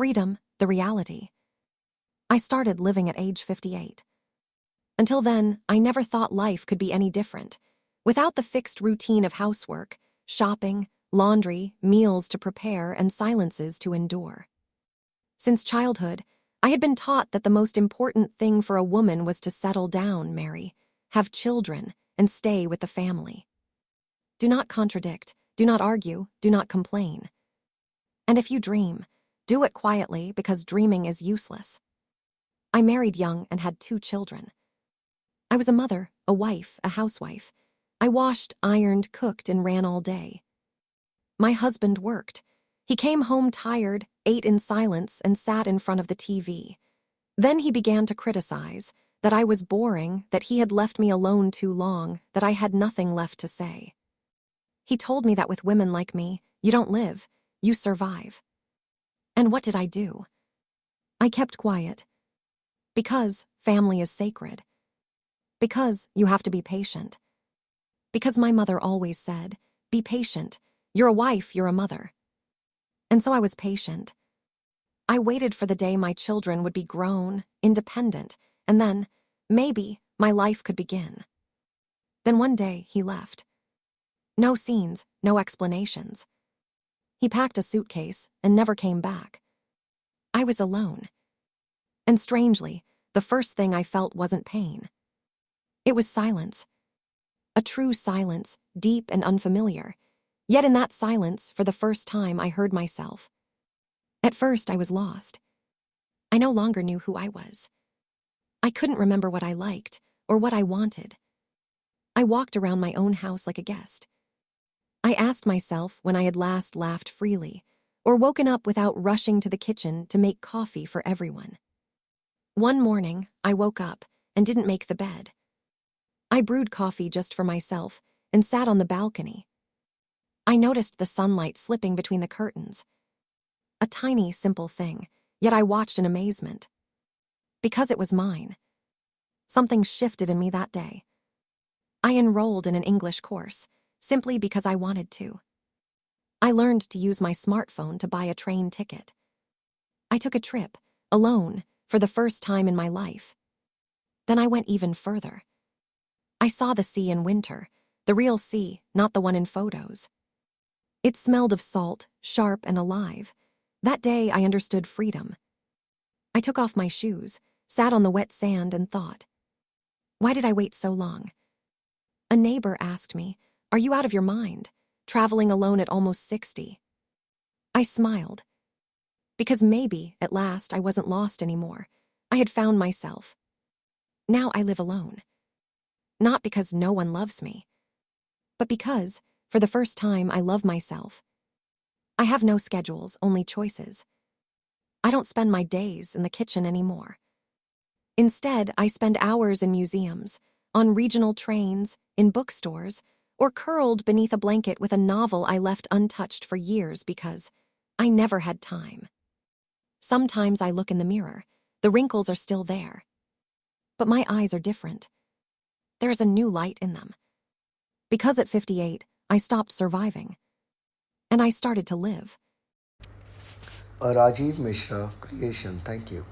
Freedom, the reality. I started living at age 58. Until then, I never thought life could be any different. Without the fixed routine of housework, shopping, laundry, meals to prepare, and silences to endure. Since childhood, I had been taught that the most important thing for a woman was to settle down, marry, have children, and stay with the family. Do not contradict, do not argue, do not complain. And if you dream, do it quietly because dreaming is useless. I married young and had 2 children. I was a mother, a wife, a housewife. I washed, ironed, cooked, and ran all day. My husband worked. He came home tired, ate in silence, and sat in front of the TV. Then he began to criticize, that I was boring, that he had left me alone too long, that I had nothing left to say. He told me that with women like me, you don't live, you survive. And what did I do? I kept quiet. Because family is sacred. Because you have to be patient. Because my mother always said, be patient. You're a wife, you're a mother. And so I was patient. I waited for the day my children would be grown, independent, and then, maybe, my life could begin. Then one day, he left. No scenes, no explanations. He packed a suitcase and never came back. I was alone. And strangely, the first thing I felt wasn't pain. It was silence. A true silence, deep and unfamiliar. Yet in that silence, for the first time, I heard myself. At first, I was lost. I no longer knew who I was. I couldn't remember what I liked or what I wanted. I walked around my own house like a guest. I asked myself when I had last laughed freely or woken up without rushing to the kitchen to make coffee for everyone. One morning, I woke up and didn't make the bed. I brewed coffee just for myself and sat on the balcony. I noticed the sunlight slipping between the curtains. A tiny, simple thing, yet I watched in amazement. Because it was mine. Something shifted in me that day. I enrolled in an English course, simply because I wanted to. I learned to use my smartphone to buy a train ticket. I took a trip, alone, for the first time in my life. Then I went even further. I saw the sea in winter, the real sea, not the one in photos. It smelled of salt, sharp and alive. That day I understood freedom. I took off my shoes, sat on the wet sand and thought. Why did I wait so long? A neighbor asked me, are you out of your mind, traveling alone at almost 60? I smiled. Because maybe, at last, I wasn't lost anymore. I had found myself. Now I live alone. Not because no one loves me, but because, for the first time, I love myself. I have no schedules, only choices. I don't spend my days in the kitchen anymore. Instead, I spend hours in museums, on regional trains, in bookstores, or curled beneath a blanket with a novel I left untouched for years because I never had time. Sometimes I look in the mirror. The wrinkles are still there. But my eyes are different. There's a new light in them. Because at 58, I stopped surviving. And I started to live. A Rajeev Mishra creation. Thank you.